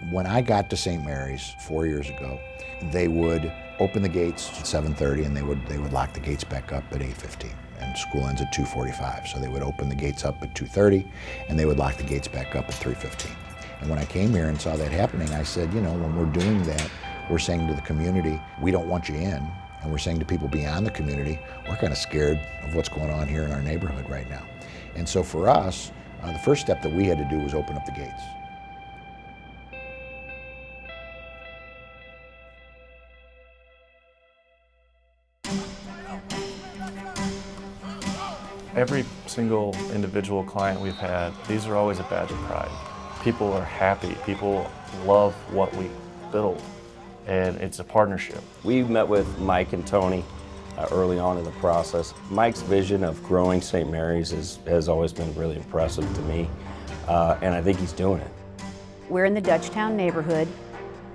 When I got to St. Mary's 4 years ago, they would open the gates at 7:30 and they would lock the gates back up at 8:15, and school ends at 2:45. So they would open the gates up at 2:30 and they would lock the gates back up at 3:15. And when I came here and saw that happening, I said, you know, when we're doing that, we're saying to the community, we don't want you in, and we're saying to people beyond the community, we're kind of scared of what's going on here in our neighborhood right now. And so for us, the first step that we had to do was open up the gates. Every single individual client we've had, these are always a badge of pride. People are happy, people love what we build, and it's a partnership. We met with Mike and Tony early on in the process. Mike's vision of growing St. Mary's has always been really impressive to me, and I think he's doing it. We're in the Dutchtown neighborhood.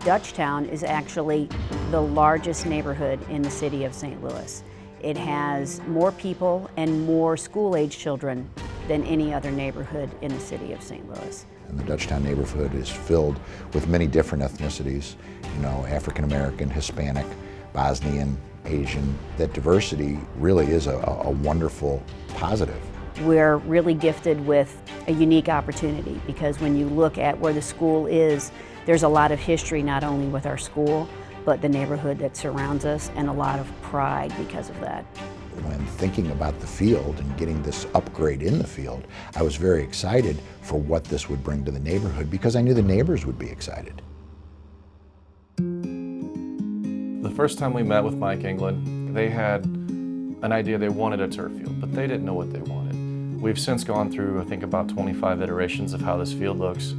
Dutchtown is actually the largest neighborhood in the city of St. Louis. It has more people and more school-age children than any other neighborhood in the city of St. Louis. And the Dutchtown neighborhood is filled with many different ethnicities, you know, African American, Hispanic, Bosnian, Asian. That diversity really is a wonderful positive. We're really gifted with a unique opportunity because when you look at where the school is, there's a lot of history not only with our school, but the neighborhood that surrounds us, and a lot of pride because of that. When thinking about the field and getting this upgrade in the field, I was very excited for what this would bring to the neighborhood because I knew the neighbors would be excited. The first time we met with Mike England, they had an idea. They wanted a turf field, but they didn't know what they wanted. We've since gone through, I think, about 25 iterations of how this field looks,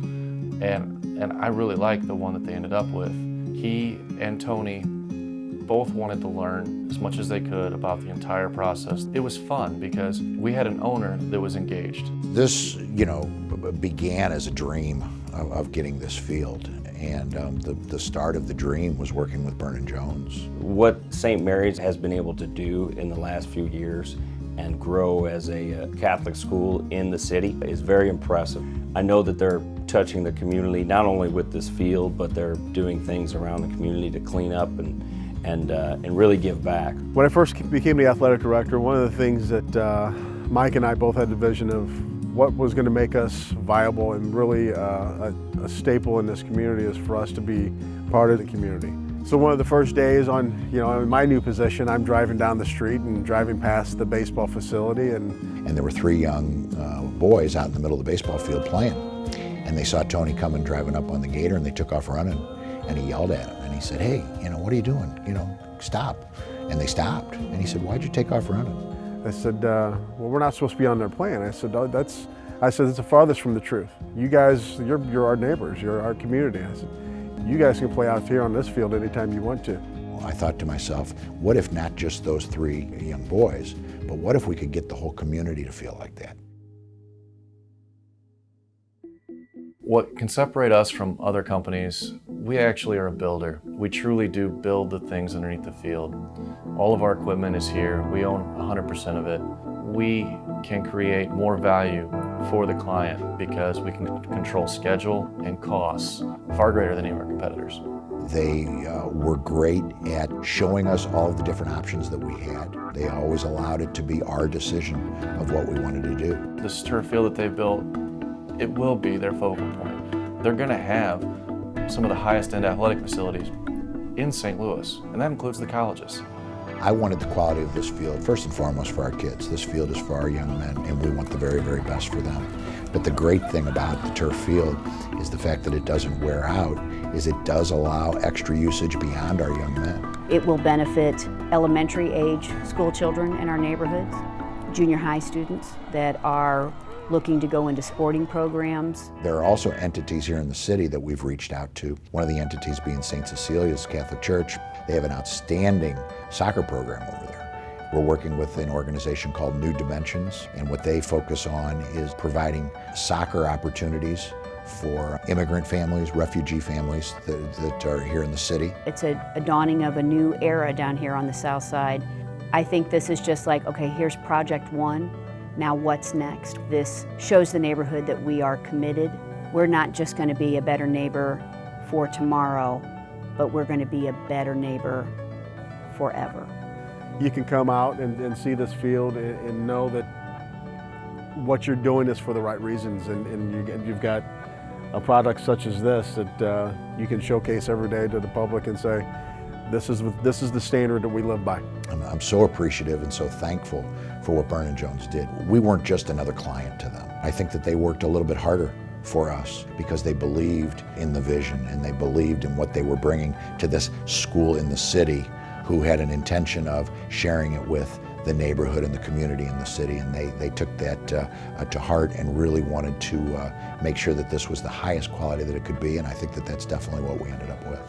and I really like the one that they ended up with. He and Tony both wanted to learn as much as they could about the entire process. It was fun because we had an owner that was engaged. This, you know, began as a dream of getting this field, and the start of the dream was working with Byrne Jones. What St. Mary's has been able to do in the last few years and grow as a Catholic school in the city is very impressive. I know that they're touching the community not only with this field, but they're doing things around the community to clean up and really give back. When I first became the athletic director, one of the things that Mike and I both had the vision of what was going to make us viable and really a staple in this community is for us to be part of the community. So one of the first days in my new position, I'm driving down the street and driving past the baseball facility, and there were three young boys out in the middle of the baseball field playing, and they saw Tony coming driving up on the gator, and they took off running, and he yelled at him, and he said, "Hey, you know, what are you doing? You know, stop." And they stopped, and he said, "Why'd you take off running?" I said, well, we're not supposed to be on their plan. I said, it's the farthest from the truth. You guys, you're our neighbors, you're our community. I said, you guys can play out here on this field anytime you want to. I thought to myself, what if not just those three young boys, but what if we could get the whole community to feel like that? What can separate us from other companies, we actually are a builder. We truly do build the things underneath the field. All of our equipment is here. We own 100% of it. We can create more value for the client because we can control schedule and costs far greater than any of our competitors. They were great at showing us all of the different options that we had. They always allowed it to be our decision of what we wanted to do. This turf field that they've built, it will be their focal point. They're going to have some of the highest end athletic facilities in St. Louis, and that includes the colleges. I wanted the quality of this field, first and foremost, for our kids. This field is for our young men, and we want the very, very best for them. But the great thing about the turf field is the fact that it doesn't wear out, is it does allow extra usage beyond our young men. It will benefit elementary age school children in our neighborhoods, junior high students that are looking to go into sporting programs. There are also entities here in the city that we've reached out to. One of the entities being St. Cecilia's Catholic Church. They have an outstanding soccer program over there. We're working with an organization called New Dimensions, and what they focus on is providing soccer opportunities for immigrant families, refugee families that are here in the city. It's a dawning of a new era down here on the south side. I think this is just like, okay, here's project one. Now what's next? This shows the neighborhood that we are committed. We're not just going to be a better neighbor for tomorrow, but we're going to be a better neighbor forever. You can come out and see this field and know that what you're doing is for the right reasons, and you've got a product such as this that you can showcase every day to the public and say, this is the standard that we live by. I'm so appreciative and so thankful for what Byrne Jones did. We weren't just another client to them. I think that they worked a little bit harder for us because they believed in the vision and they believed in what they were bringing to this school in the city, who had an intention of sharing it with the neighborhood and the community in the city, and they took that to heart and really wanted to make sure that this was the highest quality that it could be, and I think that that's definitely what we ended up with.